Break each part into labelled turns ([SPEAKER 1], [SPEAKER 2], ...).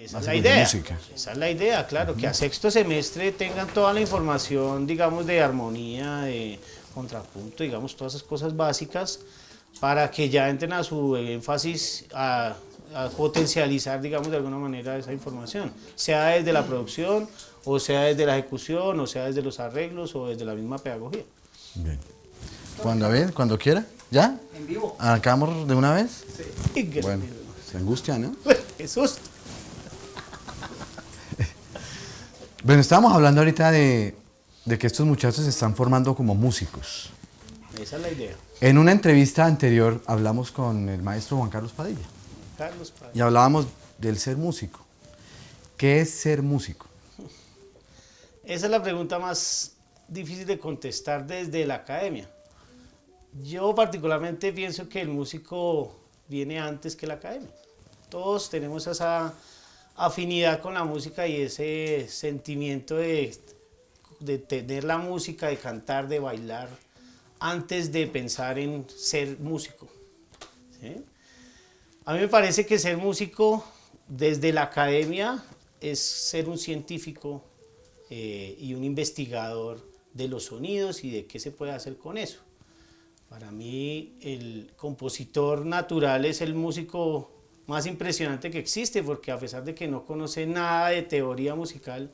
[SPEAKER 1] Esa es la idea. Esa es la idea, claro, que a sexto semestre tengan toda la información, digamos, de armonía, de contrapunto, digamos, todas esas cosas básicas, para que ya entren a su énfasis a potencializar, digamos, de alguna manera esa información, sea desde la producción, o sea desde la ejecución, o sea desde los arreglos, o desde la misma pedagogía.
[SPEAKER 2] Bien. Cuando quiera, ¿ya?
[SPEAKER 3] En vivo.
[SPEAKER 2] ¿Arrancamos de una vez?
[SPEAKER 1] Sí.
[SPEAKER 2] Bueno, se angustia, ¿no?
[SPEAKER 1] Jesús.
[SPEAKER 2] Bueno, estábamos hablando ahorita de que estos muchachos se están formando como músicos.
[SPEAKER 1] Esa es la idea.
[SPEAKER 2] En una entrevista anterior hablamos con el maestro Juan Carlos Padilla.
[SPEAKER 1] Carlos Padilla.
[SPEAKER 2] Y hablábamos del ser músico. ¿Qué es ser músico?
[SPEAKER 1] Esa es la pregunta más difícil de contestar desde la academia. Yo particularmente pienso que el músico viene antes que la academia. Todos tenemos esa afinidad con la música y ese sentimiento de tener la música, de cantar, de bailar, antes de pensar en ser músico. ¿Sí? A mí me parece que ser músico desde la academia es ser un científico y un investigador de los sonidos y de qué se puede hacer con eso. Para mí el compositor natural es el músico más impresionante que existe, porque a pesar de que no conoce nada de teoría musical,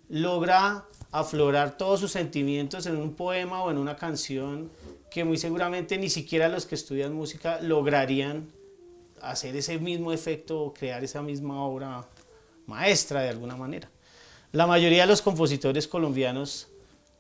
[SPEAKER 1] logra aflorar todos sus sentimientos en un poema o en una canción que muy seguramente ni siquiera los que estudian música lograrían hacer ese mismo efecto o crear esa misma obra maestra de alguna manera. La mayoría de los compositores colombianos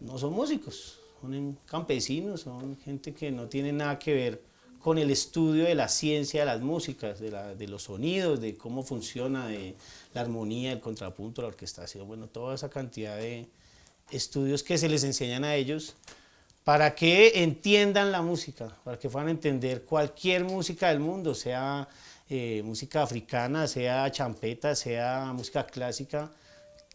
[SPEAKER 1] no son músicos, son campesinos, son gente que no tiene nada que ver con el estudio de la ciencia de las músicas, de los sonidos, de cómo funciona, de la armonía, el contrapunto, la orquestación, bueno, toda esa cantidad de estudios que se les enseñan a ellos para que entiendan la música, para que puedan entender cualquier música del mundo, sea música africana, sea champeta, sea música clásica,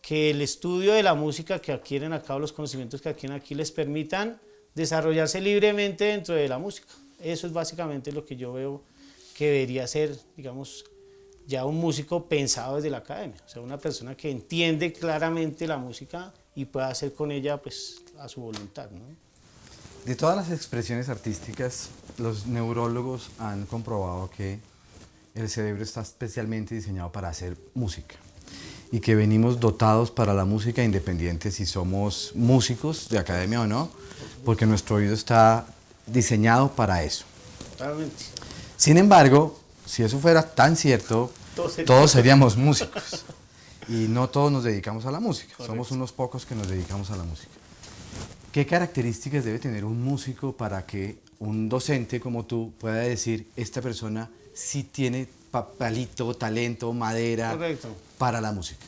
[SPEAKER 1] que el estudio de la música que adquieren acá, los conocimientos que adquieren aquí, les permitan desarrollarse libremente dentro de la música. Eso es básicamente lo que yo veo que debería ser, digamos, ya un músico pensado desde la academia, o sea, una persona que entiende claramente la música y pueda hacer con ella, pues, a su voluntad, ¿no?
[SPEAKER 2] De todas las expresiones artísticas, los neurólogos han comprobado que el cerebro está especialmente diseñado para hacer música y que venimos dotados para la música independiente si somos músicos de academia o no, porque nuestro oído está diseñado para eso.
[SPEAKER 1] Totalmente.
[SPEAKER 2] Sin embargo, si eso fuera tan cierto, todos seríamos músicos y no todos nos dedicamos a la música. Correcto. Somos unos pocos que nos dedicamos a la música. ¿Qué características debe tener un músico para que un docente como tú pueda decir, esta persona sí tiene papelito, talento, madera, correcto, para la música?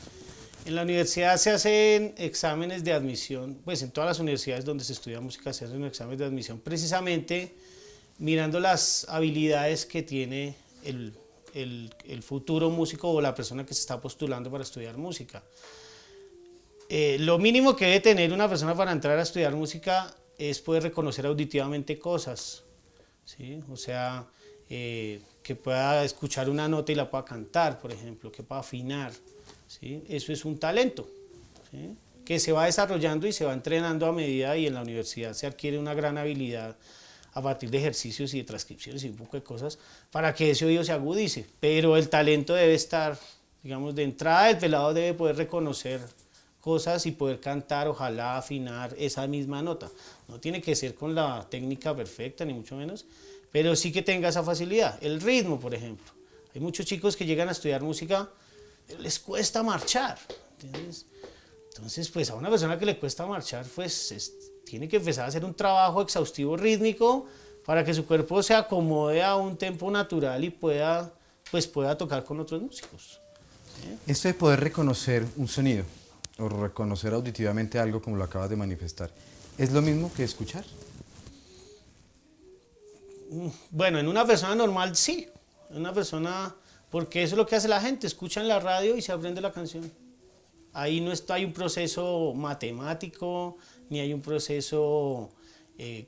[SPEAKER 1] En la universidad se hacen exámenes de admisión, pues en todas las universidades donde se estudia música se hacen exámenes de admisión, precisamente mirando las habilidades que tiene el futuro músico o la persona que se está postulando para estudiar música. Lo mínimo que debe tener una persona para entrar a estudiar música es poder reconocer auditivamente cosas, ¿sí? O sea, que pueda escuchar una nota y la pueda cantar, por ejemplo, que pueda afinar, ¿sí? Eso es un talento, ¿sí? Que se va desarrollando y se va entrenando a medida, y en la universidad se adquiere una gran habilidad a partir de ejercicios y de transcripciones y un poco de cosas para que ese oído se agudice, pero el talento debe estar, digamos, de entrada. El pelado debe poder reconocer cosas y poder cantar, ojalá afinar esa misma nota. No tiene que ser con la técnica perfecta, ni mucho menos, pero sí que tenga esa facilidad. El ritmo, por ejemplo. Hay muchos chicos que llegan a estudiar música, pero les cuesta marchar, ¿entiendes? Entonces, pues a una persona que le cuesta marchar, pues tiene que empezar a hacer un trabajo exhaustivo rítmico para que su cuerpo se acomode a un tempo natural y pueda tocar con otros músicos, ¿sí?
[SPEAKER 2] Esto de poder reconocer un sonido o reconocer auditivamente algo como lo acabas de manifestar, ¿es lo mismo que escuchar?
[SPEAKER 1] Bueno, en una persona normal sí, en una persona, porque eso es lo que hace la gente, escucha en la radio y se aprende la canción. Ahí no hay un proceso matemático, ni hay un proceso,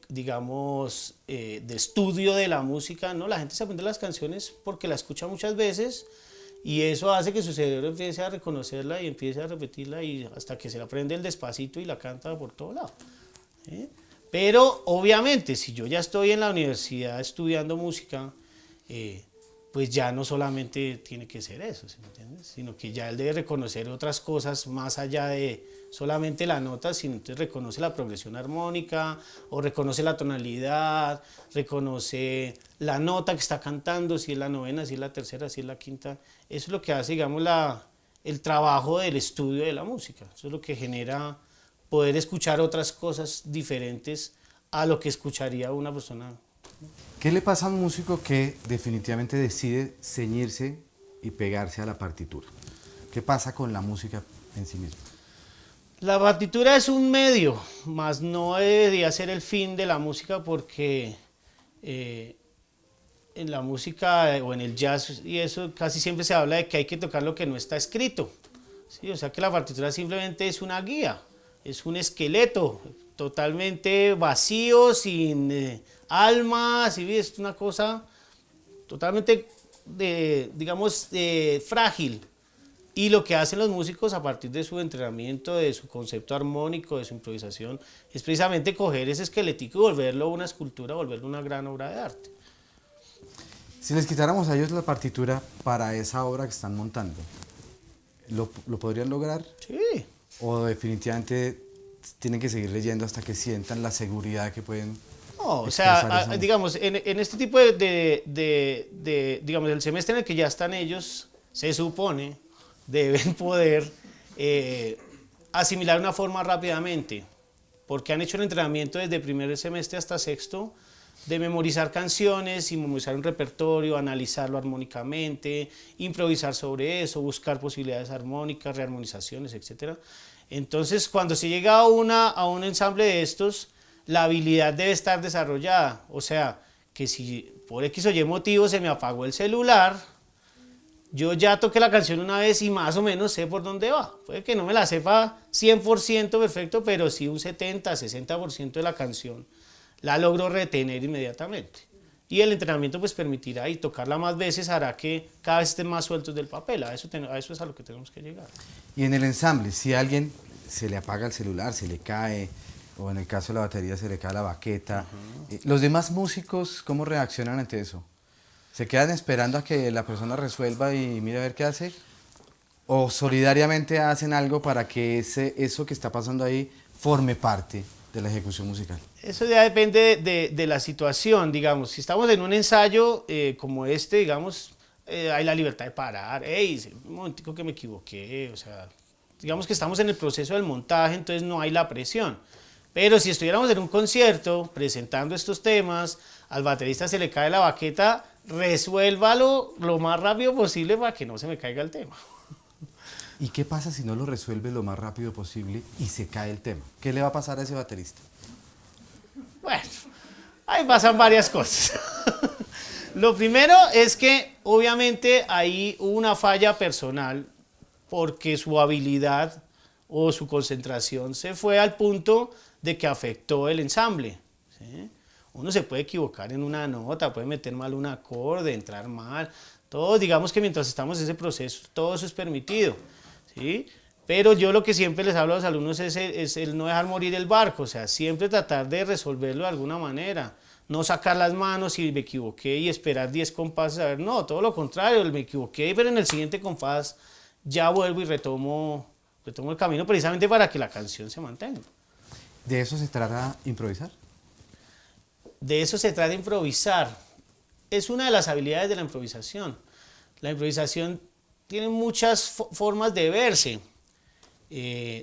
[SPEAKER 1] digamos, de estudio de la música, no, la gente se aprende las canciones porque la escucha muchas veces y eso hace que su cerebro empiece a reconocerla y empiece a repetirla y hasta que se la aprende el despacito y la canta por todo lado. ¿Sí? Pero obviamente si yo ya estoy en la universidad estudiando música, pues ya no solamente tiene que ser eso, ¿sí me entiendes? Sino que ya él debe reconocer otras cosas más allá de solamente la nota, sino entonces reconoce la progresión armónica, o reconoce la tonalidad, reconoce la nota que está cantando, si es la novena, si es la tercera, si es la quinta. Eso es lo que hace, digamos, el trabajo del estudio de la música. Eso es lo que genera poder escuchar otras cosas diferentes a lo que escucharía una persona.
[SPEAKER 2] ¿Qué le pasa a un músico que definitivamente decide ceñirse y pegarse a la partitura? ¿Qué pasa con la música en sí misma?
[SPEAKER 1] La partitura es un medio, mas no debería ser el fin de la música porque en la música o en el jazz y eso casi siempre se habla de que hay que tocar lo que no está escrito. ¿Sí? O sea que la partitura simplemente es una guía, es un esqueleto totalmente vacío, sin alma, ¿sí? Es una cosa totalmente, digamos, frágil. Y lo que hacen los músicos a partir de su entrenamiento, de su concepto armónico, de su improvisación, es precisamente coger ese esqueletico y volverlo una escultura, volverlo una gran obra de arte.
[SPEAKER 2] Si les quitáramos a ellos la partitura para esa obra que están montando, ¿lo podrían lograr?
[SPEAKER 1] Sí.
[SPEAKER 2] ¿O definitivamente tienen que seguir leyendo hasta que sientan la seguridad que pueden?
[SPEAKER 1] No, o sea, digamos, en este tipo digamos, el semestre en el que ya están ellos, se supone, deben poder asimilar una forma rápidamente, porque han hecho el entrenamiento desde primer semestre hasta sexto, de memorizar canciones y memorizar un repertorio, analizarlo armónicamente, improvisar sobre eso, buscar posibilidades armónicas, rearmonizaciones, etc. Entonces, cuando se llega a un ensamble de estos, la habilidad debe estar desarrollada. O sea, que si por X o Y motivo se me apagó el celular, yo ya toqué la canción una vez y más o menos sé por dónde va. Puede que no me la sepa 100% perfecto, pero sí un 70, 60% de la canción la logro retener inmediatamente. Y el entrenamiento pues permitirá y tocarla más veces hará que cada vez estén más sueltos del papel. A eso es a lo que tenemos que llegar.
[SPEAKER 2] Y en el ensamble, si a alguien se le apaga el celular, se le cae, o en el caso de la batería se le cae la baqueta, ¿los demás músicos cómo reaccionan ante eso? ¿Se quedan esperando a que la persona resuelva y mire a ver qué hace? ¿O solidariamente hacen algo para que eso que está pasando ahí forme parte de la ejecución musical?
[SPEAKER 1] Eso ya depende de la situación, digamos. Si estamos en un ensayo como este, digamos, hay la libertad de parar. Hey, un momentico que me equivoqué, o sea, digamos que estamos en el proceso del montaje, entonces no hay la presión. Pero si estuviéramos en un concierto presentando estos temas, al baterista se le cae la baqueta, resuélvalo lo más rápido posible para que no se me caiga el tema.
[SPEAKER 2] ¿Y qué pasa si no lo resuelve lo más rápido posible y se cae el tema? ¿Qué le va a pasar a ese baterista?
[SPEAKER 1] Bueno, ahí pasan varias cosas. Lo primero es que obviamente ahí hubo una falla personal porque su habilidad o su concentración se fue al punto de que afectó el ensamble. ¿Sí? Uno se puede equivocar en una nota, puede meter mal un acorde, entrar mal. Todos, digamos que mientras estamos en ese proceso, todo eso es permitido. ¿Sí? Pero yo lo que siempre les hablo a los alumnos es el no dejar morir el barco, o sea, siempre tratar de resolverlo de alguna manera. No sacar las manos si me equivoqué y esperar 10 compases a ver, no, todo lo contrario, me equivoqué, pero en el siguiente compás ya vuelvo y retomo el camino precisamente para que la canción se mantenga.
[SPEAKER 2] ¿De eso se trata improvisar?
[SPEAKER 1] De eso se trata improvisar. Es una de las habilidades de la improvisación. La improvisación tiene muchas formas de verse.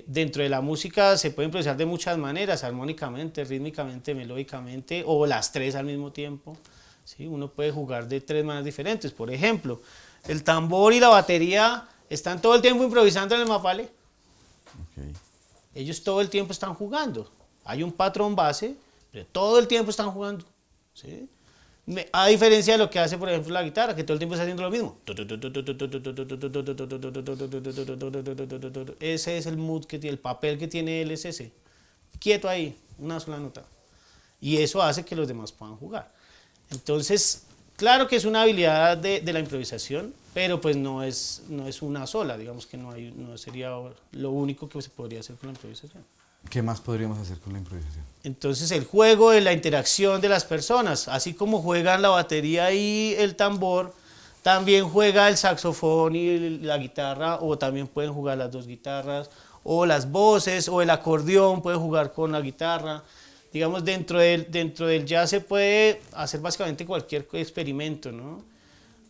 [SPEAKER 1] Dentro de la música se puede improvisar de muchas maneras, armónicamente, rítmicamente, melódicamente, o las tres al mismo tiempo. ¿Sí? Uno puede jugar de tres maneras diferentes. Por ejemplo, el tambor y la batería están todo el tiempo improvisando en el mapale.
[SPEAKER 2] Okay.
[SPEAKER 1] Ellos todo el tiempo están jugando. Hay un patrón base, pero todo el tiempo están jugando. ¿Sí? A diferencia de lo que hace, por ejemplo, la guitarra, que todo el tiempo está haciendo lo mismo. Ese es el mood que tiene, el papel que tiene él es ese. Quieto ahí, una sola nota. Y eso hace que los demás puedan jugar. Entonces, claro que es una habilidad de la improvisación. pero pues no es una sola, digamos que no sería lo único que se podría hacer con la improvisación.
[SPEAKER 2] ¿Qué más podríamos hacer con la improvisación?
[SPEAKER 1] Entonces el juego de la interacción de las personas, así como juegan la batería y el tambor, también juega el saxofón y la guitarra, o también pueden jugar las dos guitarras, o las voces, o el acordeón puede jugar con la guitarra. Digamos, dentro del jazz se puede hacer básicamente cualquier experimento, ¿no?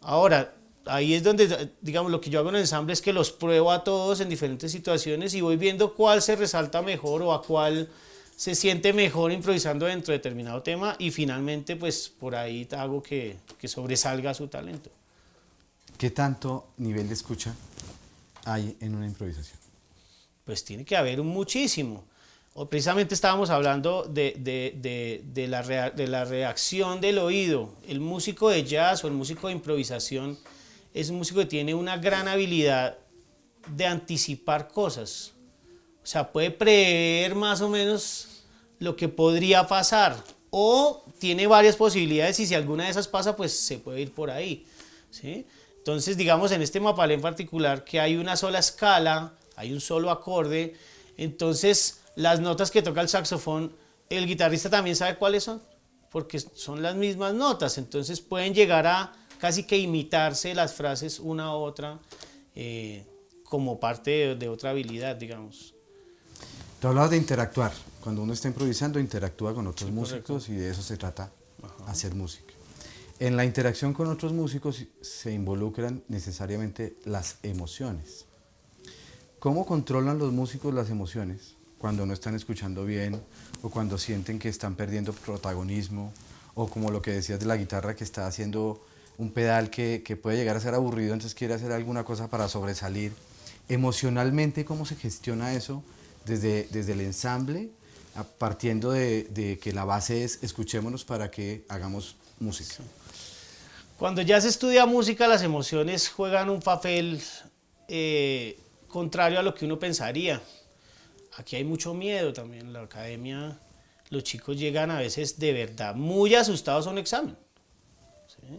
[SPEAKER 1] Ahora, ahí es donde, digamos, lo que yo hago en el ensamble es que los pruebo a todos en diferentes situaciones y voy viendo cuál se resalta mejor o a cuál se siente mejor improvisando dentro de determinado tema, y finalmente pues por ahí hago que sobresalga su talento.
[SPEAKER 2] ¿Qué tanto nivel de escucha hay en una improvisación?
[SPEAKER 1] Pues tiene que haber muchísimo. O precisamente estábamos hablando de la reacción del oído. El músico de jazz o el músico de improvisación es un músico que tiene una gran habilidad de anticipar cosas. O sea, puede prever más o menos lo que podría pasar, o tiene varias posibilidades y si alguna de esas pasa, pues se puede ir por ahí, ¿sí? Entonces, digamos, en este mapalé en particular, que hay una sola escala, hay un solo acorde, entonces las notas que toca el saxofón, el guitarrista también sabe cuáles son, porque son las mismas notas, entonces pueden llegar a casi que imitarse las frases una a otra, como parte de otra habilidad, digamos.
[SPEAKER 2] Tú hablabas de interactuar. Cuando uno está improvisando, interactúa con otros
[SPEAKER 1] Sí,
[SPEAKER 2] músicos,
[SPEAKER 1] correcto.
[SPEAKER 2] y de eso se trata,
[SPEAKER 1] Ajá.
[SPEAKER 2] hacer música. En la interacción con otros músicos se involucran necesariamente las emociones. ¿Cómo controlan los músicos las emociones cuando no están escuchando bien, o cuando sienten que están perdiendo protagonismo, o como lo que decías de la guitarra, que está haciendo un pedal que puede llegar a ser aburrido, entonces quiere hacer alguna cosa para sobresalir? Emocionalmente, ¿cómo se gestiona eso desde el ensamble, partiendo de que la base es escuchémonos para que hagamos música?
[SPEAKER 1] Sí. Cuando ya se estudia música, las emociones juegan un papel contrario a lo que uno pensaría. Aquí hay mucho miedo también en la academia. Los chicos llegan a veces de verdad muy asustados a un examen, ¿sí?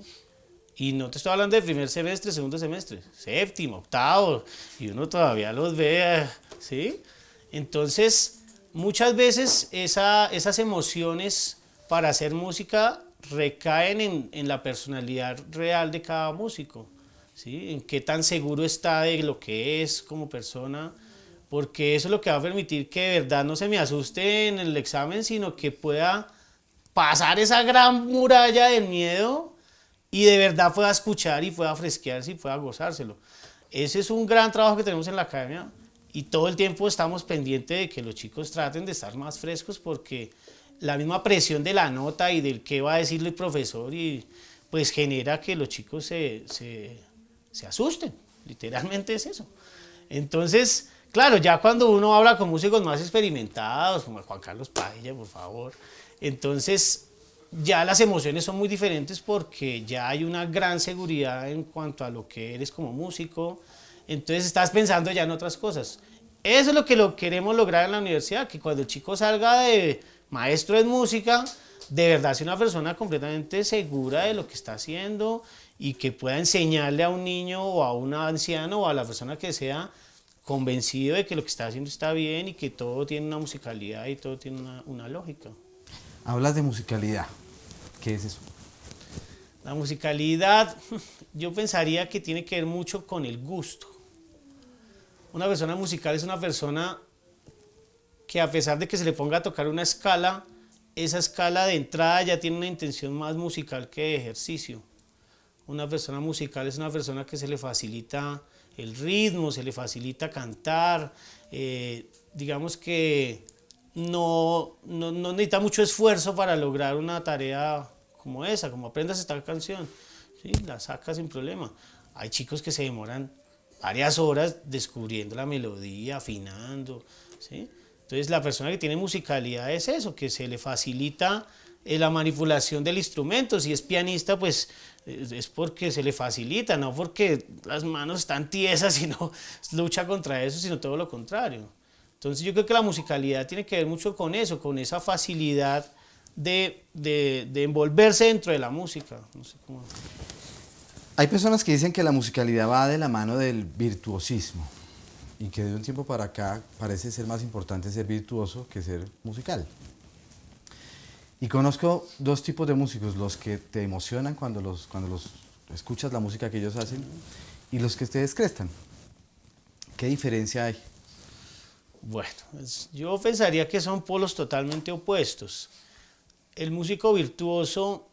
[SPEAKER 1] Y no te estoy hablando de primer semestre, segundo semestre, séptimo, octavo, y uno todavía los ve, ¿sí? Entonces, muchas veces esas emociones para hacer música recaen en la personalidad real de cada músico, ¿sí? En qué tan seguro está de lo que es como persona, porque eso es lo que va a permitir que de verdad no se me asuste en el examen, sino que pueda pasar esa gran muralla del miedo y de verdad pueda escuchar y pueda fresquearse y pueda gozárselo. Ese es un gran trabajo que tenemos en la academia, y todo el tiempo estamos pendientes de que los chicos traten de estar más frescos, porque la misma presión de la nota y del qué va a decir el profesor y pues genera que los chicos se asusten, literalmente es eso. Entonces, claro, ya cuando uno habla con músicos más experimentados, como Juan Carlos Padilla, por favor, entonces ya las emociones son muy diferentes, porque ya hay una gran seguridad en cuanto a lo que eres como músico, entonces estás pensando ya en otras cosas. Eso es lo que queremos lograr en la universidad, que cuando el chico salga de maestro en música, de verdad sea una persona completamente segura de lo que está haciendo y que pueda enseñarle a un niño o a un anciano o a la persona que sea, convencido de que lo que está haciendo está bien y que todo tiene una musicalidad y todo tiene una lógica.
[SPEAKER 2] Hablas de musicalidad. ¿Qué es eso?
[SPEAKER 1] La musicalidad, yo pensaría que tiene que ver mucho con el gusto. Una persona musical es una persona que, a pesar de que se le ponga a tocar una escala, esa escala de entrada ya tiene una intención más musical que de ejercicio. Una persona musical es una persona que se le facilita el ritmo, se le facilita cantar, digamos que no necesita mucho esfuerzo para lograr una tarea como esa, como aprendas esta canción, ¿sí? La sacas sin problema. Hay chicos que se demoran varias horas descubriendo la melodía, afinando, ¿sí? Entonces la persona que tiene musicalidad es eso, que se le facilita la manipulación del instrumento. Si es pianista, pues es porque se le facilita, no porque las manos están tiesas y no lucha contra eso, sino todo lo contrario. Entonces yo creo que la musicalidad tiene que ver mucho con eso, con esa facilidad de envolverse dentro de la música. No sé cómo.
[SPEAKER 2] Hay personas que dicen que la musicalidad va de la mano del virtuosismo y que de un tiempo para acá parece ser más importante ser virtuoso que ser musical. Y conozco dos tipos de músicos, los que te emocionan cuando los escuchas la música que ellos hacen y los que te descrestan. ¿Qué diferencia hay?
[SPEAKER 1] Bueno, yo pensaría que son polos totalmente opuestos. El músico virtuoso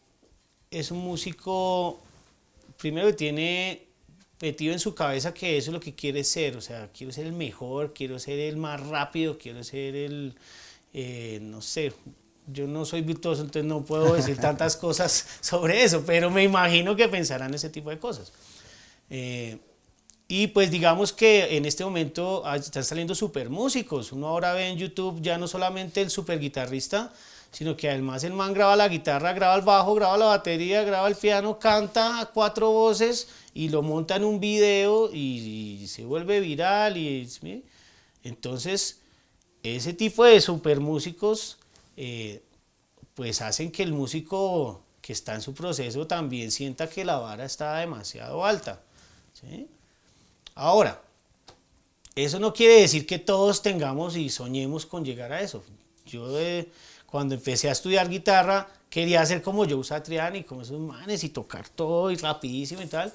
[SPEAKER 1] es un músico, primero, que tiene metido en su cabeza que eso es lo que quiere ser, o sea, quiero ser el mejor, quiero ser el más rápido, quiero ser no sé, yo no soy virtuoso, entonces no puedo decir tantas cosas sobre eso, pero me imagino que pensarán ese tipo de cosas. Y pues digamos que en este momento están saliendo super músicos. Uno ahora ve en YouTube ya no solamente el super guitarrista, sino que además el man graba la guitarra, graba el bajo, graba la batería, graba el piano, canta a 4 voces y lo monta en un video y se vuelve viral. Entonces, ese tipo de super músicos pues hacen que el músico que está en su proceso también sienta que la vara está demasiado alta, ¿sí? Ahora, eso no quiere decir que todos tengamos y soñemos con llegar a eso. Yo cuando empecé a estudiar guitarra quería ser como Joe Satriani, como esos manes y tocar todo y rapidísimo y tal,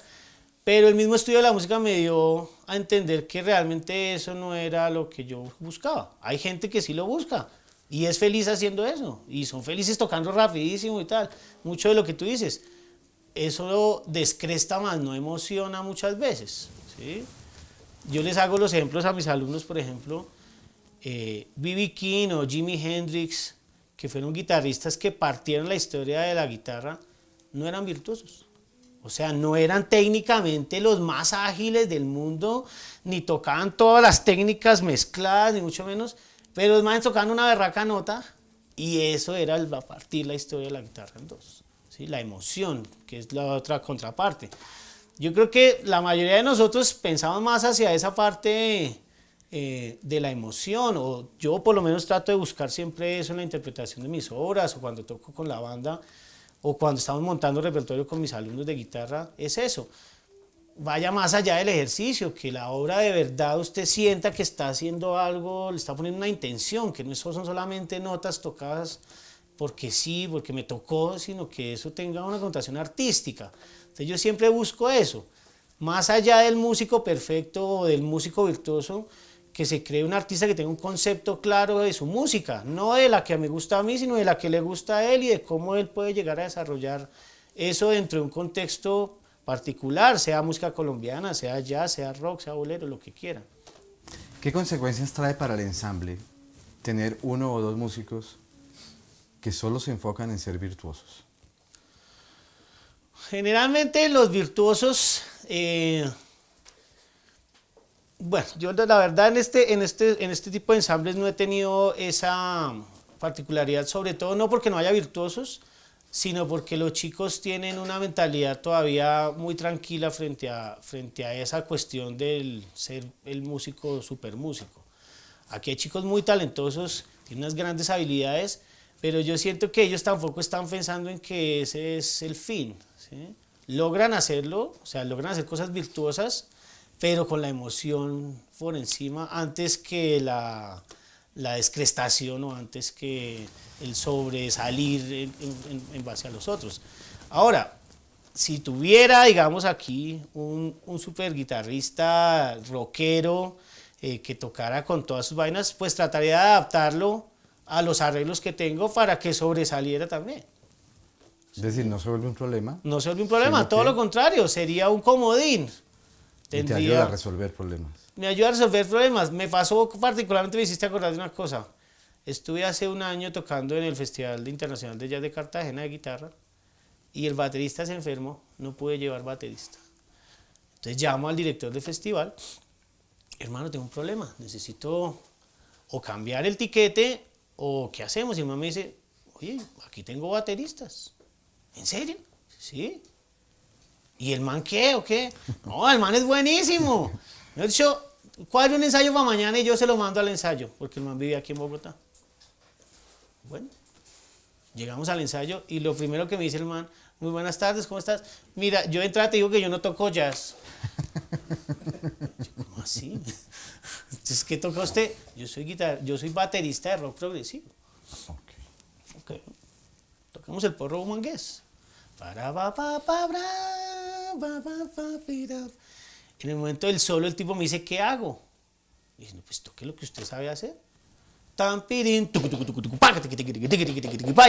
[SPEAKER 1] pero el mismo estudio de la música me dio a entender que realmente eso no era lo que yo buscaba. Hay gente que sí lo busca y es feliz haciendo eso y son felices tocando rapidísimo y tal. Mucho de lo que tú dices, eso descresta más, no emociona muchas veces, ¿sí? Yo les hago los ejemplos a mis alumnos, por ejemplo, B.B. King o Jimi Hendrix, que fueron guitarristas que partieron la historia de la guitarra, no eran virtuosos. O sea, no eran técnicamente los más ágiles del mundo, ni tocaban todas las técnicas mezcladas, ni mucho menos, pero los manes tocaban una berraca nota y eso era partir la historia de la guitarra en dos, ¿sí? La emoción, que es la otra contraparte. Yo creo que la mayoría de nosotros pensamos más hacia esa parte de la emoción, o yo por lo menos trato de buscar siempre eso en la interpretación de mis obras, o cuando toco con la banda, o cuando estamos montando repertorio con mis alumnos de guitarra, es eso. Vaya más allá del ejercicio, que la obra de verdad usted sienta que está haciendo algo, le está poniendo una intención, que no son solamente notas tocadas porque sí, porque me tocó, sino que eso tenga una connotación artística. Entonces yo siempre busco eso, más allá del músico perfecto o del músico virtuoso, que se cree un artista que tenga un concepto claro de su música, no de la que me gusta a mí, sino de la que le gusta a él y de cómo él puede llegar a desarrollar eso dentro de un contexto particular, sea música colombiana, sea jazz, sea rock, sea bolero, lo que quiera.
[SPEAKER 2] ¿Qué consecuencias trae para el ensamble tener uno o dos músicos que solo se enfocan en ser virtuosos?
[SPEAKER 1] Generalmente los virtuosos, bueno, yo la verdad en este tipo de ensambles no he tenido esa particularidad, sobre todo no porque no haya virtuosos, sino porque los chicos tienen una mentalidad todavía muy tranquila frente a esa cuestión del ser el músico, super músico. Aquí hay chicos muy talentosos, tienen unas grandes habilidades, pero yo siento que ellos tampoco están pensando en que ese es el fin, ¿sí? Logran hacerlo, o sea, logran hacer cosas virtuosas, pero con la emoción por encima, antes que la descrestación o antes que el sobresalir en base a los otros. Ahora, si tuviera, digamos aquí, un super guitarrista rockero que tocara con todas sus vainas, pues trataría de adaptarlo a los arreglos que tengo para que sobresaliera también.
[SPEAKER 2] Es decir, no se vuelve un problema.
[SPEAKER 1] No se vuelve un problema, todo lo contrario, sería un comodín.
[SPEAKER 2] Y te ayuda a resolver problemas.
[SPEAKER 1] Me ayuda a resolver problemas. Me pasó particularmente, me hiciste acordar de una cosa. Estuve hace un año tocando en el Festival Internacional de Jazz de Cartagena de guitarra y el baterista se enfermó, no pude llevar baterista. Entonces llamo al director del festival, hermano, tengo un problema, necesito o cambiar el tiquete o ¿qué hacemos? Y el man me dice, oye, aquí tengo bateristas. ¿En serio? Sí. ¿Y el man qué o qué? No, el man es buenísimo. Me ha dicho, cuadre un ensayo para mañana y yo se lo mando al ensayo, porque el man vive aquí en Bogotá. Bueno, llegamos al ensayo y lo primero que me dice el man, Muy buenas tardes, ¿cómo estás? Mira, yo de entrada te digo que yo no toco jazz. Yo, ¿cómo así? Entonces, ¿qué toca usted? Yo soy baterista de rock progresivo. Ok. Tocamos el porro humangués. En el momento del solo, el tipo me dice, ¿qué hago? Y dice, no, pues toque lo que usted sabe hacer. Y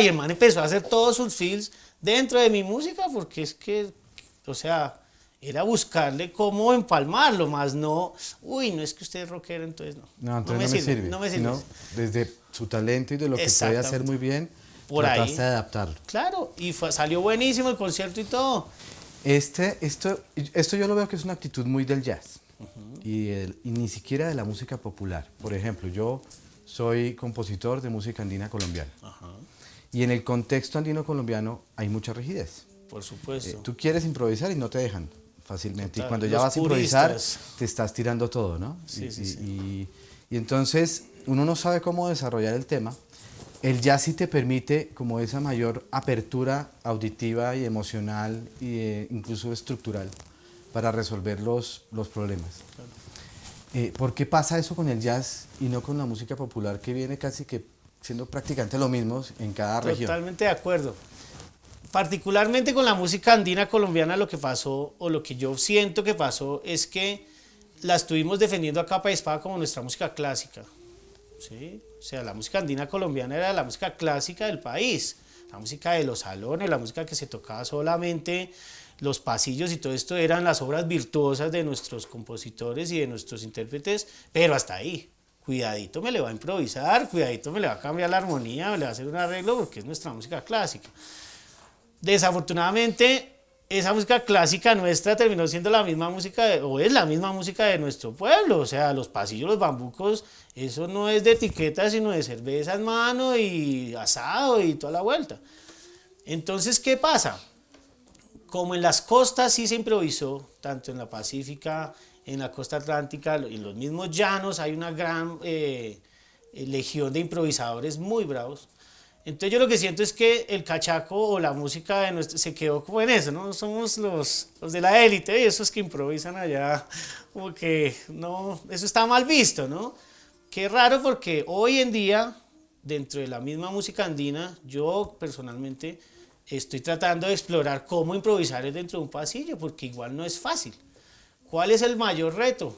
[SPEAKER 1] el man empezó a hacer todos sus feels dentro de mi música, porque es que, o sea, era buscarle cómo empalmarlo, más no, no es que usted es rockero, entonces no.
[SPEAKER 2] No, entonces no me sirve.
[SPEAKER 1] No me sirve.
[SPEAKER 2] Sino desde su talento y de lo que puede hacer muy bien,
[SPEAKER 1] por
[SPEAKER 2] trataste
[SPEAKER 1] ahí
[SPEAKER 2] de adaptarlo.
[SPEAKER 1] Claro, y salió buenísimo el concierto y todo.
[SPEAKER 2] Esto yo lo veo que es una actitud muy del jazz y ni siquiera de la música popular. Por ejemplo, yo soy compositor de música andina colombiana. Y en el contexto andino colombiano hay mucha rigidez.
[SPEAKER 1] Por supuesto.
[SPEAKER 2] Tú quieres improvisar y no te dejan fácilmente.
[SPEAKER 1] Total.
[SPEAKER 2] Y cuando ya
[SPEAKER 1] Los
[SPEAKER 2] vas a improvisar,
[SPEAKER 1] puristas.
[SPEAKER 2] te estás tirando todo, ¿no?
[SPEAKER 1] Sí.
[SPEAKER 2] Y entonces uno no sabe cómo desarrollar el tema. El jazz sí te permite como esa mayor apertura auditiva y emocional e incluso estructural para resolver los problemas. Claro. ¿Por qué pasa eso con el jazz y no con la música popular que viene casi que siendo prácticamente lo mismo en cada región?
[SPEAKER 1] Totalmente de acuerdo. Particularmente con la música andina colombiana lo que pasó, o lo que yo siento que pasó, es que la estuvimos defendiendo a capa y espada como nuestra música clásica. ¿Sí? O sea, la música andina colombiana era la música clásica del país, la música de los salones, la música que se tocaba solamente, los pasillos y todo esto eran las obras virtuosas de nuestros compositores y de nuestros intérpretes, pero hasta ahí. Cuidadito me le va a improvisar, cuidadito me le va a cambiar la armonía, me le va a hacer un arreglo porque es nuestra música clásica. Desafortunadamente, esa música clásica nuestra terminó siendo la misma música, o es la misma música de nuestro pueblo, o sea, los pasillos, los bambucos, eso no es de etiqueta, sino de cerveza en mano y asado y toda la vuelta. Entonces, ¿qué pasa? Como en las costas sí se improvisó, tanto en la Pacífica, en la costa atlántica, en los mismos llanos hay una gran legión de improvisadores muy bravos. Entonces yo lo que siento es que el cachaco o la música de se quedó como en eso, ¿no? Somos los de la élite y esos que improvisan allá, como que no, eso está mal visto, ¿no? Qué raro porque hoy en día, dentro de la misma música andina, yo personalmente estoy tratando de explorar cómo improvisar dentro de un pasillo, porque igual no es fácil. ¿Cuál es el mayor reto?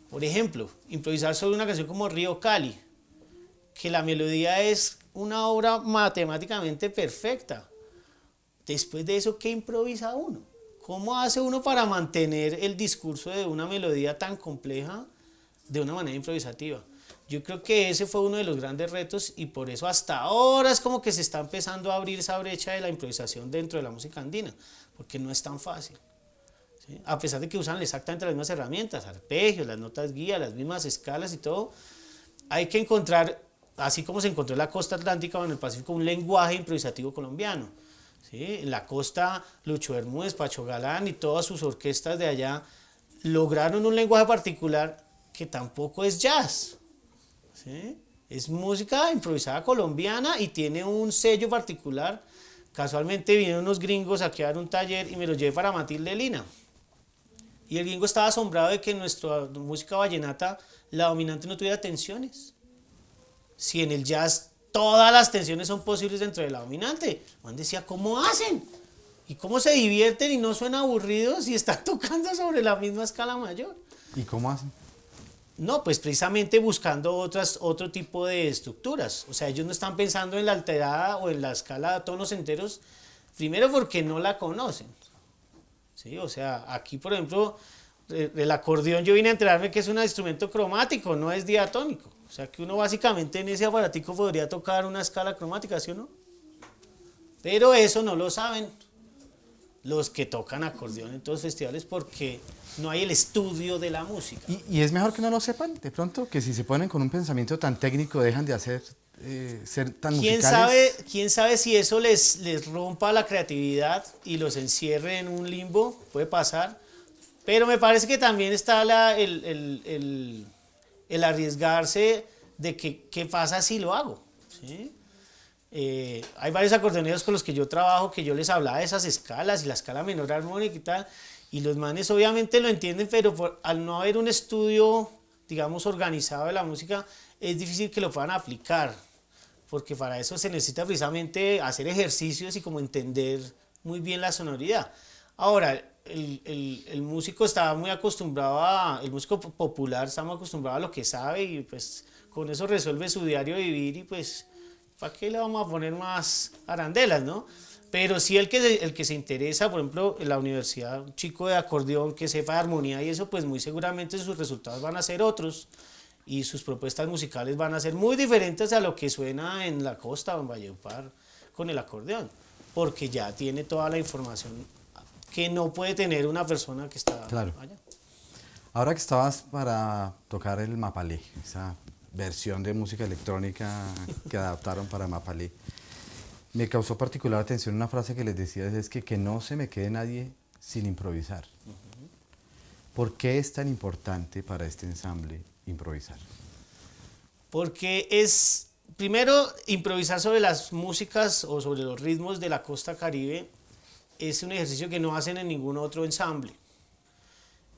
[SPEAKER 1] Por ejemplo, improvisar sobre una canción como Río Cali, que la melodía es una obra matemáticamente perfecta. Después de eso, ¿qué improvisa uno? ¿Cómo hace uno para mantener el discurso de una melodía tan compleja de una manera improvisativa? Yo creo que ese fue uno de los grandes retos y por eso hasta ahora es como que se está empezando a abrir esa brecha de la improvisación dentro de la música andina, porque no es tan fácil. ¿Sí? A pesar de que usan exactamente las mismas herramientas, arpegios, las notas guía, las mismas escalas y todo, hay que encontrar, así como se encontró en la costa atlántica o en el Pacífico, un lenguaje improvisativo colombiano. ¿Sí? En la costa, Lucho Bermúdez, Pacho Galán y todas sus orquestas de allá lograron un lenguaje particular que tampoco es jazz. ¿Sí? Es música improvisada colombiana y tiene un sello particular. Casualmente vinieron unos gringos aquí a dar un taller y me los llevé para Matilde Lina. Y el gringo estaba asombrado de que en nuestra música vallenata la dominante no tuviera tensiones. Si en el jazz todas las tensiones son posibles dentro de la dominante. Juan decía, ¿cómo hacen? ¿Y cómo se divierten y no suenan aburridos si están tocando sobre la misma escala mayor?
[SPEAKER 2] ¿Y cómo hacen?
[SPEAKER 1] No, pues precisamente buscando otro tipo de estructuras. O sea, ellos no están pensando en la alterada o en la escala de tonos enteros, primero porque no la conocen. ¿Sí? O sea, aquí, por ejemplo, el acordeón yo vine a enterarme que es un instrumento cromático, no es diatónico. O sea, que uno básicamente en ese aparatico podría tocar una escala cromática, ¿sí o no? Pero eso no lo saben los que tocan acordeón en todos los festivales porque no hay el estudio de la música.
[SPEAKER 2] Y es mejor que no lo sepan, de pronto, que si se ponen con un pensamiento tan técnico dejan de hacer, ser tan musicales.
[SPEAKER 1] ¿Quién sabe si eso les rompa la creatividad y los encierre en un limbo? Puede pasar. Pero me parece que también está el arriesgarse de que qué pasa si lo hago. ¿Sí? Hay varios acordeoneros con los que yo trabajo que yo les hablaba de esas escalas y la escala menor armónica y tal, y los manes obviamente lo entienden, pero al no haber un estudio, digamos, organizado de la música, es difícil que lo puedan aplicar, porque para eso se necesita precisamente hacer ejercicios y como entender muy bien la sonoridad. Ahora, el músico está muy acostumbrado el músico popular está muy acostumbrado a lo que sabe y pues con eso resuelve su diario vivir y pues ¿para qué le vamos a poner más arandelas, no? Pero sí el que se interesa, por ejemplo, en la universidad, un chico de acordeón que sepa de armonía y eso, pues muy seguramente sus resultados van a ser otros y sus propuestas musicales van a ser muy diferentes a lo que suena en la costa o en Valledupar con el acordeón, porque ya tiene toda la información que no puede tener una persona que está
[SPEAKER 2] Claro.
[SPEAKER 1] allá.
[SPEAKER 2] Ahora que estabas para tocar el mapalé, esa versión de música electrónica que adaptaron para mapalé, me causó particular atención una frase que les decías, es que no se me quede nadie sin improvisar. ¿Por qué es tan importante para este ensamble improvisar?
[SPEAKER 1] Porque es, primero, improvisar sobre las músicas o sobre los ritmos de la costa caribe es un ejercicio que no hacen en ningún otro ensamble.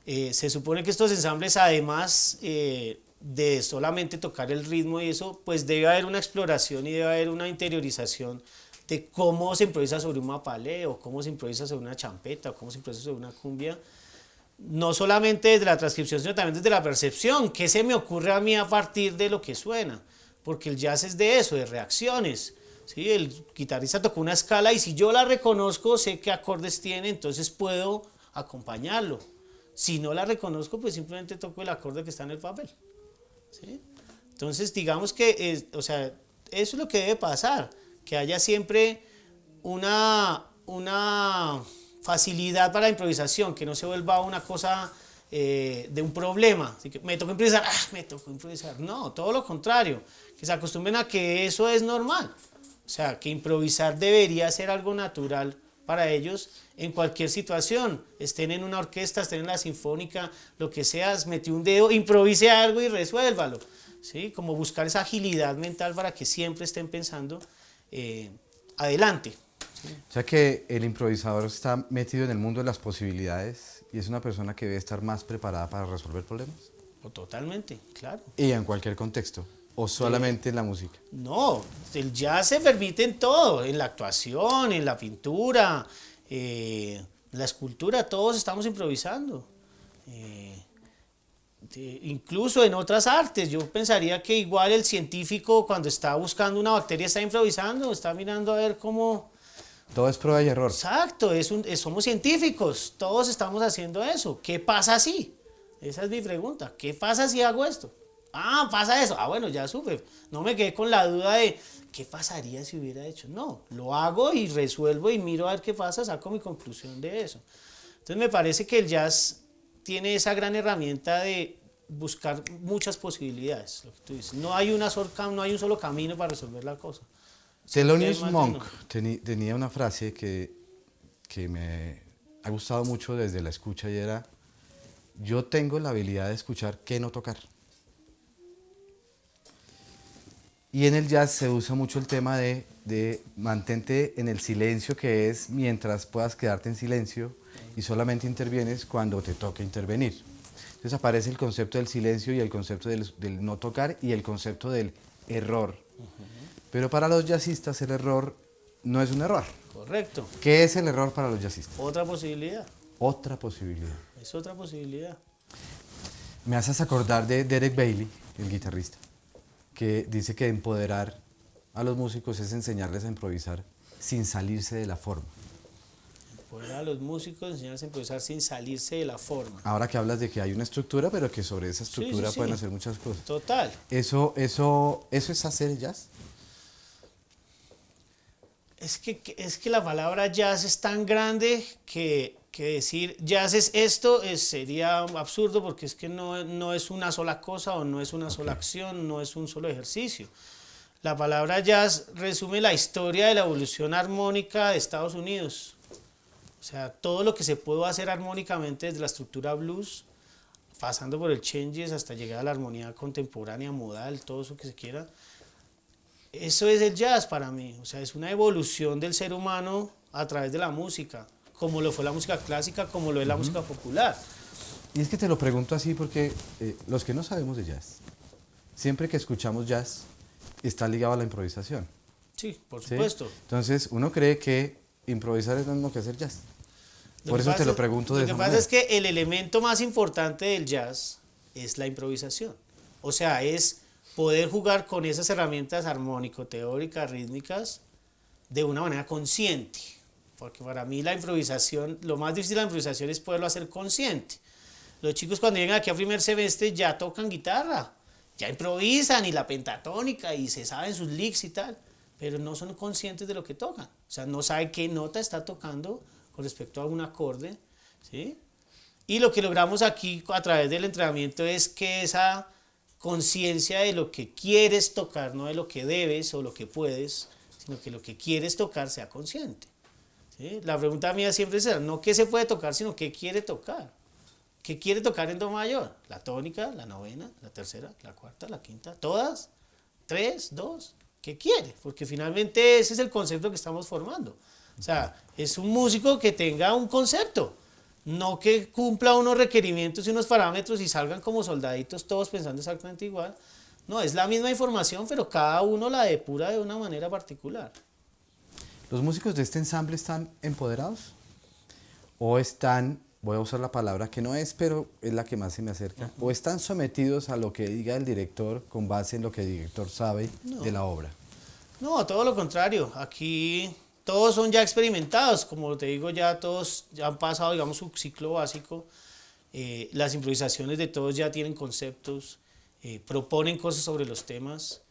[SPEAKER 1] Se supone que estos ensambles, además de solamente tocar el ritmo y eso, pues debe haber una exploración y debe haber una interiorización de cómo se improvisa sobre un mapalé o cómo se improvisa sobre una champeta o cómo se improvisa sobre una cumbia. No solamente desde la transcripción, sino también desde la percepción. ¿Qué se me ocurre a mí a partir de lo que suena? Porque el jazz es de eso, de reacciones. ¿Sí? El guitarrista tocó una escala y si yo la reconozco, sé qué acordes tiene, entonces puedo acompañarlo. Si no la reconozco, pues simplemente toco el acorde que está en el papel. ¿Sí? Entonces, digamos que, o sea, eso es lo que debe pasar, que haya siempre una facilidad para la improvisación, que no se vuelva una cosa de un problema. Así que me tocó improvisar, me tocó improvisar. No, todo lo contrario, que se acostumbren a que eso es normal. O sea, que improvisar debería ser algo natural para ellos en cualquier situación. Estén en una orquesta, estén en la sinfónica, lo que sea, metió un dedo, improvise algo y resuélvalo. ¿Sí? Como buscar esa agilidad mental para que siempre estén pensando adelante. ¿Sí?
[SPEAKER 2] O sea que el improvisador está metido en el mundo de las posibilidades y es una persona que debe estar más preparada para resolver problemas.
[SPEAKER 1] O totalmente, claro.
[SPEAKER 2] Y en cualquier contexto, o solamente en la música.
[SPEAKER 1] No, el jazz se permite en todo, en la actuación, en la pintura, en la escultura, todos estamos improvisando. Incluso en otras artes, yo pensaría que igual el científico cuando está buscando una bacteria está improvisando, está mirando a ver cómo...
[SPEAKER 2] Todo es prueba y error.
[SPEAKER 1] Exacto, somos científicos, todos estamos haciendo eso. ¿Qué pasa si? Esa es mi pregunta. ¿Qué pasa si hago esto? Pasa eso. Bueno, ya supe. No me quedé con la duda de qué pasaría si hubiera hecho. No, lo hago y resuelvo y miro a ver qué pasa, saco mi conclusión de eso. Entonces me parece que el jazz tiene esa gran herramienta de buscar muchas posibilidades. Lo que tú dices. No hay un solo camino para resolver la cosa.
[SPEAKER 2] Thelonious Monk tenía una frase que me ha gustado mucho desde la escucha y era: yo tengo la habilidad de escuchar qué no tocar. Y en el jazz se usa mucho el tema de mantente en el silencio, que es mientras puedas quedarte en silencio y solamente intervienes cuando te toque intervenir. Entonces aparece el concepto del silencio y el concepto del no tocar y el concepto del error. Pero para los jazzistas el error no es un error.
[SPEAKER 1] Correcto.
[SPEAKER 2] ¿Qué es el error para los jazzistas?
[SPEAKER 1] Otra posibilidad.
[SPEAKER 2] Otra posibilidad.
[SPEAKER 1] Es otra posibilidad.
[SPEAKER 2] Me haces acordar de Derek Bailey, el guitarrista, que dice que empoderar a los músicos es enseñarles a improvisar sin salirse de la forma.
[SPEAKER 1] Empoderar a los músicos, enseñarles a improvisar sin salirse de la forma.
[SPEAKER 2] Ahora que hablas de que hay una estructura, pero que sobre esa estructura
[SPEAKER 1] Sí.
[SPEAKER 2] pueden hacer muchas cosas.
[SPEAKER 1] Total.
[SPEAKER 2] ¿Eso es hacer jazz?
[SPEAKER 1] Es que la palabra jazz es tan grande que decir jazz es esto sería absurdo porque es que no es una sola cosa o no es una sola acción, no es un solo ejercicio. La palabra jazz resume la historia de la evolución armónica de Estados Unidos. O sea, todo lo que se pudo hacer armónicamente desde la estructura blues, pasando por el changes hasta llegar a la armonía contemporánea, modal, todo eso que se quiera, Eso es el jazz para mí, o sea, es una evolución del ser humano a través de la música, como lo fue la música clásica, como lo es la música popular.
[SPEAKER 2] Y es que te lo pregunto así porque los que no sabemos de jazz, siempre que escuchamos jazz, está ligado a la improvisación.
[SPEAKER 1] Sí, por
[SPEAKER 2] ¿Sí?
[SPEAKER 1] supuesto.
[SPEAKER 2] Entonces, uno cree que improvisar es lo mismo que hacer jazz. Por eso te lo pregunto de esa manera.
[SPEAKER 1] Lo que pasa es que el elemento más importante del jazz es la improvisación. O sea, es poder jugar con esas herramientas armónico-teóricas, rítmicas, de una manera consciente. Porque para mí la improvisación, lo más difícil de la improvisación es poderlo hacer consciente. Los chicos cuando llegan aquí a primer semestre ya tocan guitarra, ya improvisan y la pentatónica y se saben sus licks y tal, pero no son conscientes de lo que tocan. O sea, no saben qué nota está tocando con respecto a un acorde, ¿sí? Y lo que logramos aquí a través del entrenamiento es que esa conciencia de lo que quieres tocar, no de lo que debes o lo que puedes, sino que lo que quieres tocar sea consciente, ¿sí? La pregunta mía siempre es no qué se puede tocar, sino qué quiere tocar. ¿Qué quiere tocar en do mayor? La tónica, la novena, la tercera, la cuarta, la quinta, todas, 3, 2, ¿qué quiere? Porque finalmente ese es el concepto que estamos formando. O sea, es un músico que tenga un concepto, no que cumpla unos requerimientos y unos parámetros y salgan como soldaditos todos pensando exactamente igual. No, es la misma información, pero cada uno la depura de una manera particular.
[SPEAKER 2] ¿Los músicos de este ensamble están empoderados? ¿O están, voy a usar la palabra que no es, pero es la que más se me acerca, o están sometidos a lo que diga el director con base en lo que el director sabe de la obra?
[SPEAKER 1] No, todo lo contrario. Aquí todos son ya experimentados, como te digo, ya todos ya han pasado, digamos, su ciclo básico. Las improvisaciones de todos ya tienen conceptos, proponen cosas sobre los temas.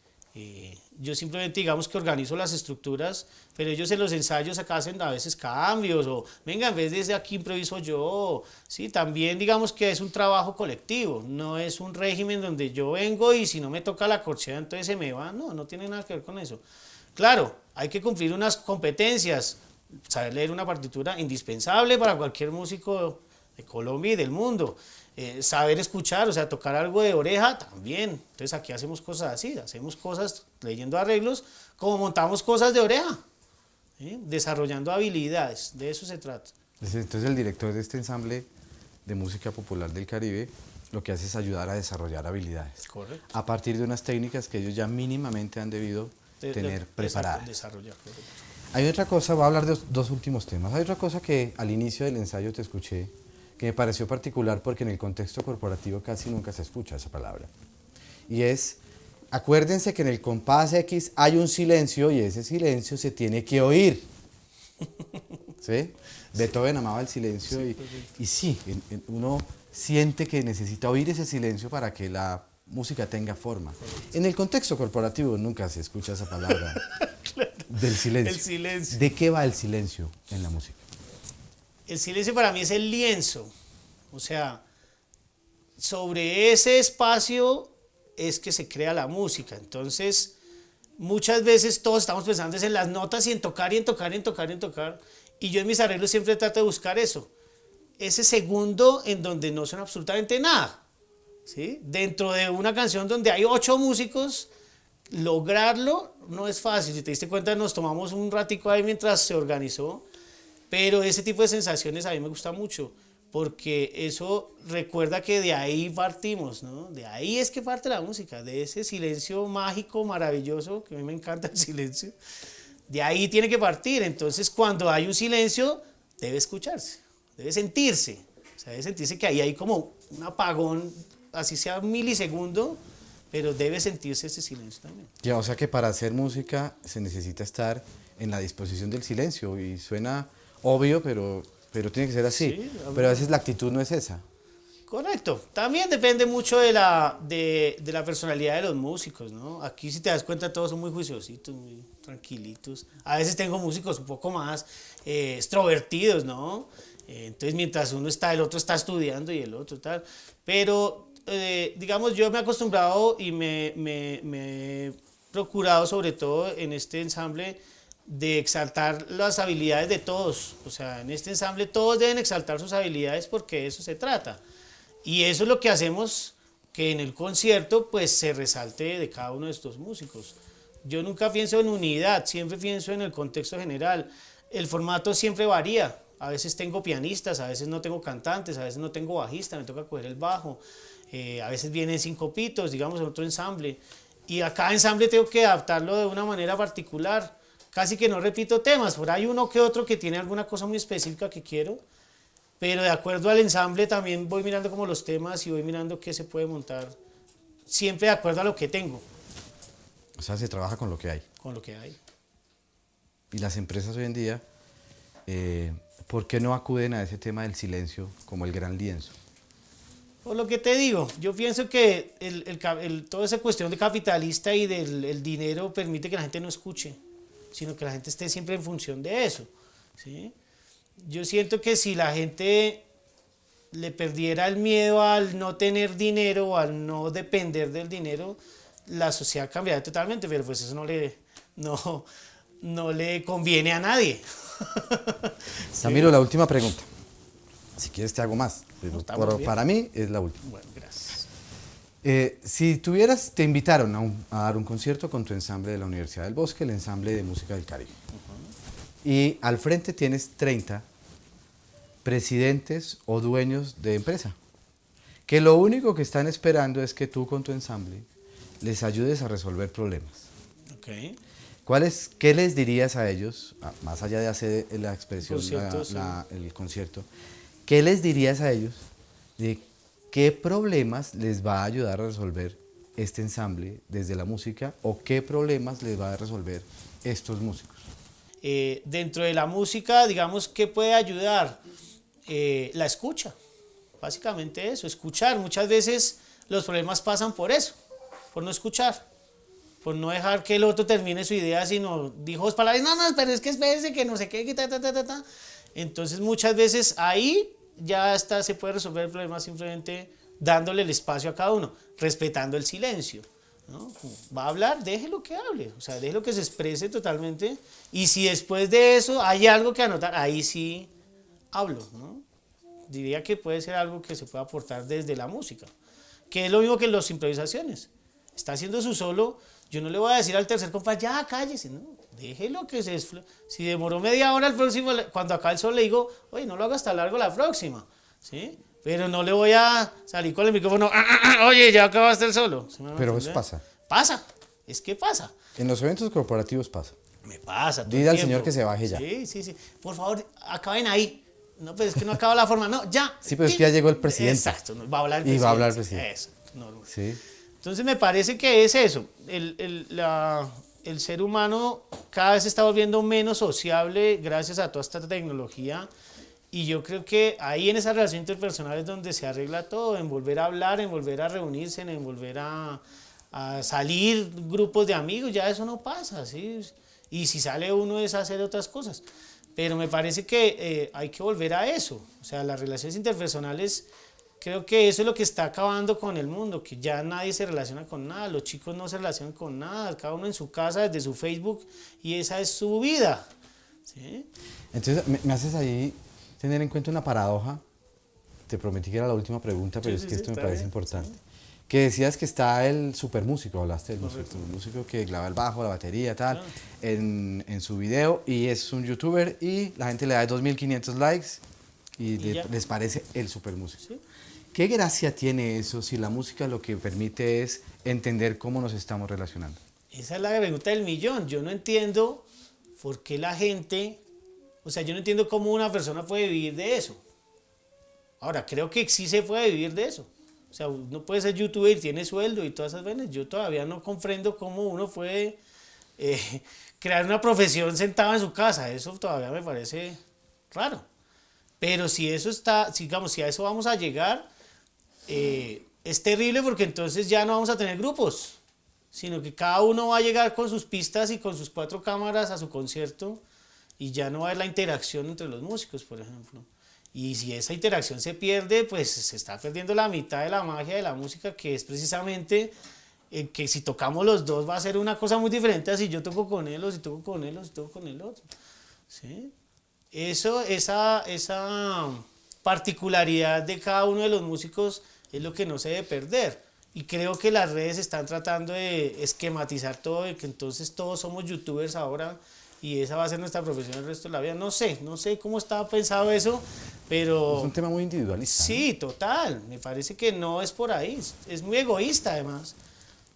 [SPEAKER 1] Yo simplemente, digamos, que organizo las estructuras, pero ellos en los ensayos acá hacen a veces cambios, o venga, en vez de aquí improviso yo. Sí, también digamos que es un trabajo colectivo, no es un régimen donde yo vengo y si no me toca la corchea entonces se me va. No, no tiene nada que ver con eso. Claro, hay que cumplir unas competencias, saber leer una partitura indispensable para cualquier músico de Colombia y del mundo. Saber escuchar, o sea, tocar algo de oreja también. Entonces aquí hacemos cosas así, hacemos cosas leyendo arreglos, como montamos cosas de oreja, ¿sí? Desarrollando habilidades, de eso se trata.
[SPEAKER 2] Entonces el director de este ensamble de música popular del Caribe lo que hace es ayudar a desarrollar habilidades.
[SPEAKER 1] Correcto.
[SPEAKER 2] A partir de unas técnicas que ellos ya mínimamente han debido tener preparadas.
[SPEAKER 1] Desarrollar, correcto.
[SPEAKER 2] Hay otra cosa, voy a hablar de dos últimos temas. Hay otra cosa que al inicio del ensayo te escuché, que me pareció particular porque en el contexto corporativo casi nunca se escucha esa palabra. Y es, acuérdense que en el compás X hay un silencio y ese silencio se tiene que oír. ¿Sí? Beethoven amaba el silencio y sí, uno siente que necesita oír ese silencio para que la música tenga forma. En el contexto corporativo nunca se escucha esa palabra del silencio.
[SPEAKER 1] El silencio.
[SPEAKER 2] ¿De qué va el silencio en la música?
[SPEAKER 1] El silencio para mí es el lienzo, o sea, sobre ese espacio es que se crea la música. Entonces, muchas veces todos estamos pensando en las notas y en tocar y en tocar y en tocar y en tocar. Y yo en mis arreglos siempre trato de buscar eso. Ese segundo en donde no suena absolutamente nada, ¿sí? Dentro de una canción donde hay 8 músicos, lograrlo no es fácil. Si te diste cuenta, nos tomamos un ratico ahí mientras se organizó. Pero ese tipo de sensaciones a mí me gusta mucho, porque eso recuerda que de ahí partimos, ¿no? De ahí es que parte la música, de ese silencio mágico, maravilloso, que a mí me encanta el silencio. De ahí tiene que partir. Entonces, cuando hay un silencio, debe escucharse, debe sentirse. O sea, debe sentirse que ahí hay como un apagón, así sea un milisegundo, pero debe sentirse ese silencio también.
[SPEAKER 2] Ya, o sea que para hacer música se necesita estar en la disposición del silencio y suena obvio, pero tiene que ser así. Sí, pero a veces la actitud no es esa.
[SPEAKER 1] Correcto. También depende mucho de la personalidad de los músicos, ¿no? Aquí, si te das cuenta, todos son muy juiciositos, muy tranquilitos. A veces tengo músicos un poco más extrovertidos, ¿no? Entonces, mientras uno está, el otro está estudiando y el otro tal. Pero, digamos, yo me he acostumbrado y me he procurado, sobre todo en este ensamble, de exaltar las habilidades de todos. O sea, en este ensamble todos deben exaltar sus habilidades porque de eso se trata. Y eso es lo que hacemos, que en el concierto pues se resalte de cada uno de estos músicos. Yo nunca pienso en unidad, siempre pienso en el contexto general. El formato siempre varía. A veces tengo pianistas, a veces no tengo cantantes, a veces no tengo bajista, me toca coger el bajo. A veces vienen 5 pitos, digamos, en otro ensamble. Y a cada ensamble tengo que adaptarlo de una manera particular. Casi que no repito temas, por ahí uno que otro que tiene alguna cosa muy específica que quiero. Pero de acuerdo al ensamble también voy mirando como los temas y voy mirando qué se puede montar. Siempre de acuerdo a lo que tengo.
[SPEAKER 2] O sea, se trabaja con lo que hay.
[SPEAKER 1] Con lo que hay.
[SPEAKER 2] Y las empresas hoy en día, ¿por qué no acuden a ese tema del silencio como el gran lienzo?
[SPEAKER 1] Por lo que te digo, yo pienso que toda esa cuestión de capitalista y del el dinero permite que la gente no escuche, sino que la gente esté siempre en función de eso, ¿sí? Yo siento que si la gente le perdiera el miedo al no tener dinero o al no depender del dinero, la sociedad cambiaría totalmente, pero pues eso no le conviene a nadie.
[SPEAKER 2] Sí. Camilo, la última pregunta. Si quieres te hago más, pero para mí es la última.
[SPEAKER 1] Bueno, gracias.
[SPEAKER 2] Si te invitaron a dar un concierto con tu ensamble de la Universidad del Bosque, el ensamble de música del Caribe, y al frente tienes 30 presidentes o dueños de empresa, que lo único que están esperando es que tú con tu ensamble les ayudes a resolver problemas.
[SPEAKER 1] Okay.
[SPEAKER 2] ¿Qué les dirías a ellos, más allá de hacer la expresión, el concierto, qué les dirías a ellos de qué problemas les va a ayudar a resolver este ensamble desde la música o qué problemas les va a resolver estos músicos?
[SPEAKER 1] Dentro de la música, digamos, ¿qué puede ayudar? La escucha, básicamente eso, escuchar. Muchas veces los problemas pasan por eso, por no escuchar, por no dejar que el otro termine su idea, sino dijo dos palabras, no, pero es que espérese que no sé qué, ta. Entonces muchas veces ahí ya se puede resolver el problema simplemente dándole el espacio a cada uno, respetando el silencio, ¿no? Va a hablar, déjelo que hable, o sea, déjelo que se exprese totalmente, y si después de eso hay algo que anotar, ahí sí hablo, ¿no? Diría que puede ser algo que se puede aportar desde la música, que es lo mismo que en las improvisaciones. Está haciendo su solo, yo no le voy a decir al tercer compa, ya cállese, no, déjelo que si demoró media hora el próximo, cuando acabe el solo le digo, oye, no lo hagas tan largo la próxima, ¿sí? Pero no le voy a salir con el micrófono, oye, ya acabaste el solo.
[SPEAKER 2] Pero eso pasa.
[SPEAKER 1] Pasa, es que pasa.
[SPEAKER 2] En los eventos corporativos pasa.
[SPEAKER 1] Me pasa.
[SPEAKER 2] Dile al señor que se baje ya.
[SPEAKER 1] Sí. Por favor, acaben ahí. No, pues es que no acaba la forma. No, ya.
[SPEAKER 2] Sí, pero es que ya llegó el presidente.
[SPEAKER 1] Exacto, va a hablar el presidente.
[SPEAKER 2] Y va a hablar el presidente.
[SPEAKER 1] Eso, no.
[SPEAKER 2] Sí.
[SPEAKER 1] Entonces me parece que es eso. El ser humano cada vez se está volviendo menos sociable gracias a toda esta tecnología. Y yo creo que ahí en esa relación interpersonal es donde se arregla todo, en volver a hablar, en volver a reunirse, en volver a salir grupos de amigos, ya eso no pasa, ¿sí? Y si sale uno es hacer otras cosas. Pero me parece que hay que volver a eso, o sea, las relaciones interpersonales, creo que eso es lo que está acabando con el mundo, que ya nadie se relaciona con nada, los chicos no se relacionan con nada, cada uno en su casa, desde su Facebook, y esa es su vida, ¿sí?
[SPEAKER 2] Entonces, me haces ahí tener en cuenta una paradoja. Te prometí que era la última pregunta, pero es que esto me parece importante. Sí. Que decías que está el supermúsico, hablaste del músico que graba el bajo, la batería, tal, en su video, y es un youtuber, y la gente le da 2.500 likes, y les parece el supermúsico. ¿Sí? ¿Qué gracia tiene eso si la música lo que permite es entender cómo nos estamos relacionando?
[SPEAKER 1] Esa es la pregunta del millón. Yo no entiendo por qué la gente... O sea, yo no entiendo cómo una persona puede vivir de eso. Ahora, creo que sí se puede vivir de eso. O sea, uno puede ser youtuber y tiene sueldo y todas esas vainas. Yo todavía no comprendo cómo uno puede crear una profesión sentado en su casa. Eso todavía me parece raro. Pero si eso está, digamos, si a eso vamos a llegar, es terrible porque entonces ya no vamos a tener grupos, sino que cada uno va a llegar con sus pistas y con sus 4 cámaras a su concierto. Y ya no va a haber la interacción entre los músicos, por ejemplo. Y si esa interacción se pierde, pues se está perdiendo la mitad de la magia de la música, que es precisamente que si tocamos los dos va a ser una cosa muy diferente a si yo toco con él, o si toco con él, o si toco con el otro. ¿Sí? Esa particularidad de cada uno de los músicos es lo que no se debe perder. Y creo que las redes están tratando de esquematizar todo, y que entonces todos somos youtubers ahora y esa va a ser nuestra profesión el resto de la vida. No sé cómo estaba pensado eso, pero...
[SPEAKER 2] Es un tema muy individualista.
[SPEAKER 1] Sí, total. Me parece que no es por ahí. Es muy egoísta además.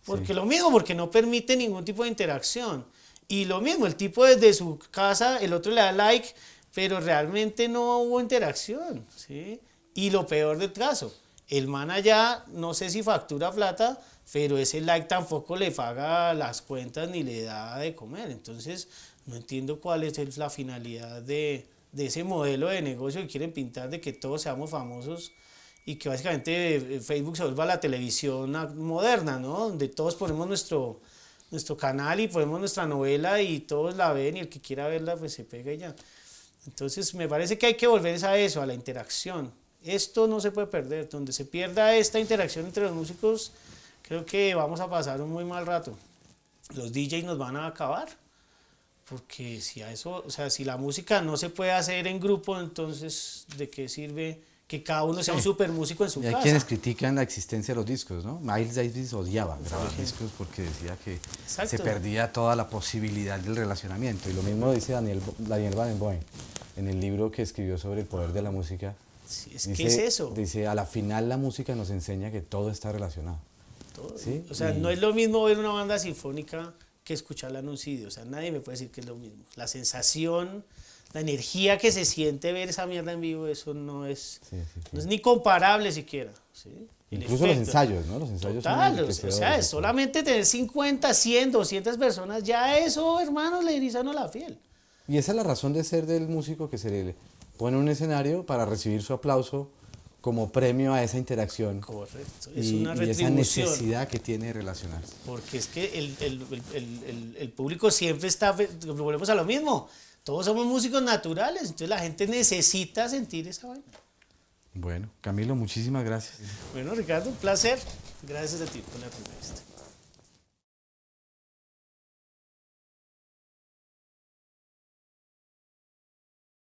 [SPEAKER 1] Porque
[SPEAKER 2] Sí.
[SPEAKER 1] lo mismo, porque no permite ningún tipo de interacción. Y lo mismo, el tipo desde su casa, el otro le da like, pero realmente no hubo interacción, ¿sí? Y lo peor del caso, el man allá, no sé si factura plata, pero ese like tampoco le paga las cuentas ni le da de comer. Entonces, no entiendo cuál es la finalidad de ese modelo de negocio que quieren pintar, de que todos seamos famosos y que básicamente Facebook se vuelva la televisión moderna, ¿no? Donde todos ponemos nuestro canal y ponemos nuestra novela y todos la ven y el que quiera verla pues se pega y ya. Entonces me parece que hay que volver a eso, a la interacción. Esto no se puede perder. Donde se pierda esta interacción entre los músicos, creo que vamos a pasar un muy mal rato. Los DJs nos van a acabar. Porque si a eso, o sea, si la música no se puede hacer en grupo, entonces ¿de qué sirve que cada uno sea un super músico en su
[SPEAKER 2] Y hay
[SPEAKER 1] casa?
[SPEAKER 2] quienes critican la existencia de los discos, ¿no? Miles Davis odiaba grabar discos porque decía que
[SPEAKER 1] Exacto.
[SPEAKER 2] se perdía toda la posibilidad del relacionamiento. Y lo mismo dice Daniel Barenboim en el libro que escribió sobre el poder de la música.
[SPEAKER 1] Sí, ¿qué es eso?
[SPEAKER 2] Dice, a la final la música nos enseña que todo está relacionado.
[SPEAKER 1] Todo.
[SPEAKER 2] ¿Sí?
[SPEAKER 1] O sea,
[SPEAKER 2] Y-
[SPEAKER 1] no es lo mismo ver una banda sinfónica que escucharla en un CD. O sea, nadie me puede decir que es lo mismo. La sensación, la energía que se siente ver esa mierda en vivo, eso no es,
[SPEAKER 2] Sí, sí, sí.
[SPEAKER 1] no es ni comparable siquiera. ¿Sí? El
[SPEAKER 2] Incluso los
[SPEAKER 1] efecto.
[SPEAKER 2] ensayos, ¿no? Los ensayos son
[SPEAKER 1] Total, o
[SPEAKER 2] enriquecedores
[SPEAKER 1] sea,
[SPEAKER 2] y
[SPEAKER 1] es
[SPEAKER 2] todo.
[SPEAKER 1] solamente tener 50, 100, 200 personas, ya eso, hermanos, le erizan a la piel.
[SPEAKER 2] Y esa es la razón de ser del músico, que se le pone en un escenario para recibir su aplauso como premio a esa interacción.
[SPEAKER 1] Correcto, es
[SPEAKER 2] Y
[SPEAKER 1] una
[SPEAKER 2] esa
[SPEAKER 1] retribución.
[SPEAKER 2] necesidad que tiene de relacionarse.
[SPEAKER 1] Porque es que el público siempre está, volvemos a lo mismo, todos somos músicos naturales, entonces la gente necesita sentir esa vaina.
[SPEAKER 2] Bueno, Camilo, muchísimas gracias.
[SPEAKER 1] Bueno, Ricardo, un placer. Gracias a ti por la entrevista.